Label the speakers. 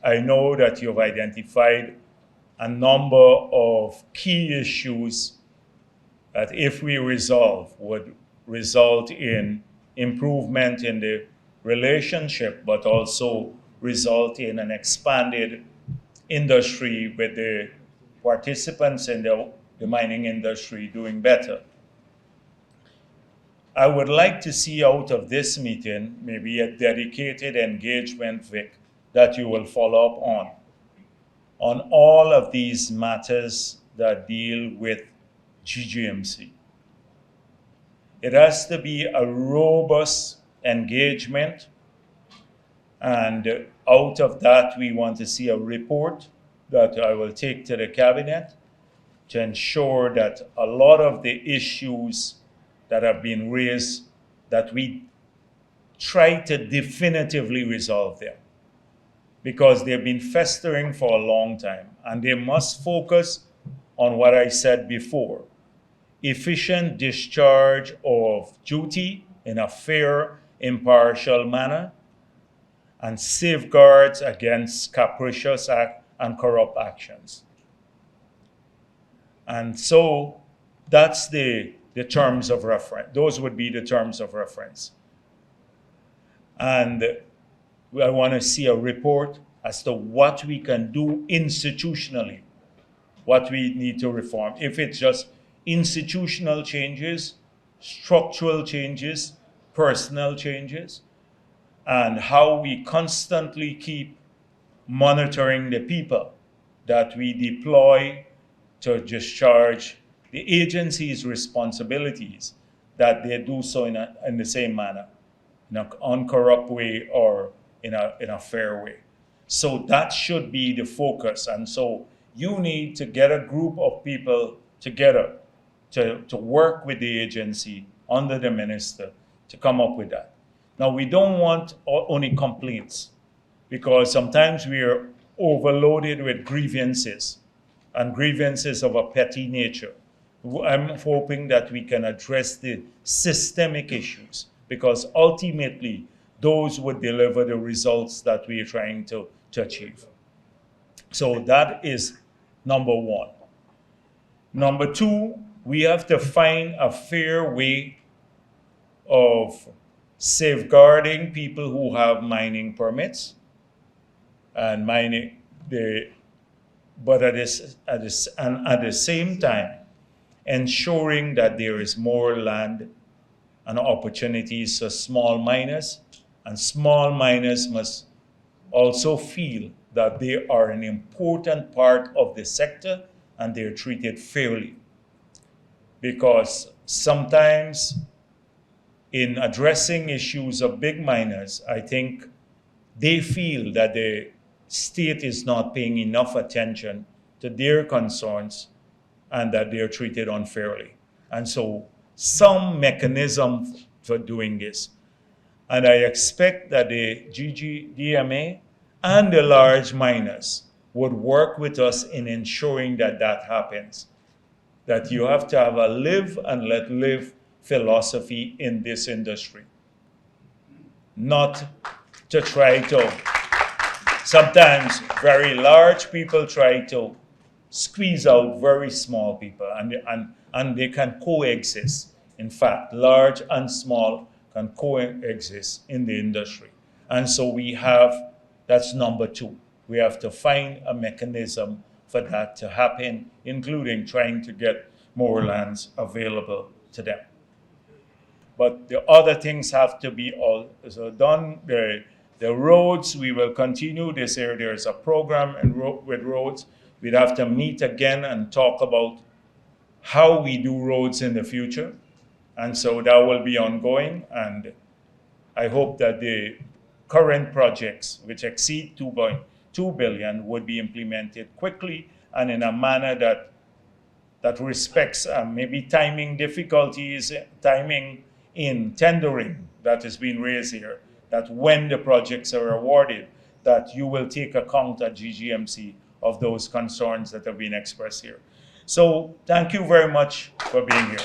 Speaker 1: I know that you've identified a number of key issues that, if we resolve, would result in improvement in the relationship, but also result in an expanded industry with the participants in the mining industry doing better. I would like to see out of this meeting maybe a dedicated engagement, Vic, that you will follow up on all of these matters that deal with GGMC. It has to be a robust engagement, and out of that we want to see a report that I will take to the cabinet to ensure that a lot of the issues that have been raised, that we try to definitively resolve them, because they've been festering for a long time, and they must focus on what I said before: efficient discharge of duty in a fair, impartial manner, and safeguards against capricious and corrupt actions. And so that's the terms of reference. Those would be the terms of reference. And I want to see a report as to what we can do institutionally, what we need to reform. If it's just institutional changes, structural changes, personnel changes, and how we constantly keep monitoring the people that we deploy to discharge the agency's responsibilities, that they do so in the same manner, in an uncorrupt way or in a fair way. So that should be the focus. And so you need to get a group of people together to work with the agency under the minister to come up with that. Now, we don't want only complaints, because sometimes we are overloaded with grievances, and grievances of a petty nature. I'm hoping that we can address the systemic issues, because ultimately those would deliver the results that we are trying to achieve. So that is number one. Number two, we have to find a fair way of safeguarding people who have mining permits and mining but at the same time ensuring that there is more land and opportunities for small miners, and small miners must also feel that they are an important part of the sector and they're treated fairly. Because sometimes in addressing issues of big miners, I think they feel that the state is not paying enough attention to their concerns and that they're treated unfairly. And so some mechanism for doing this. And I expect that the GGDMA and the large miners would work with us in ensuring that that happens. That you have to have a live and let live philosophy in this industry. Not to try to, sometimes very large people try to squeeze out very small people, and they can coexist. In fact, large and small can coexist in the industry. And so that's number two. We have to find a mechanism for that to happen, including trying to get more lands available to them. But the other things have to be also done. The roads, we will continue this year. There's a program with roads. We'd have to meet again and talk about how we do roads in the future. And so that will be ongoing. And I hope that the current projects, which exceed $2.2 billion, would be implemented quickly and in a manner that respects maybe timing difficulties, timing in tendering that has been raised here, that when the projects are awarded, that you will take account at GGMC of those concerns that have been expressed here. So thank you very much for being here.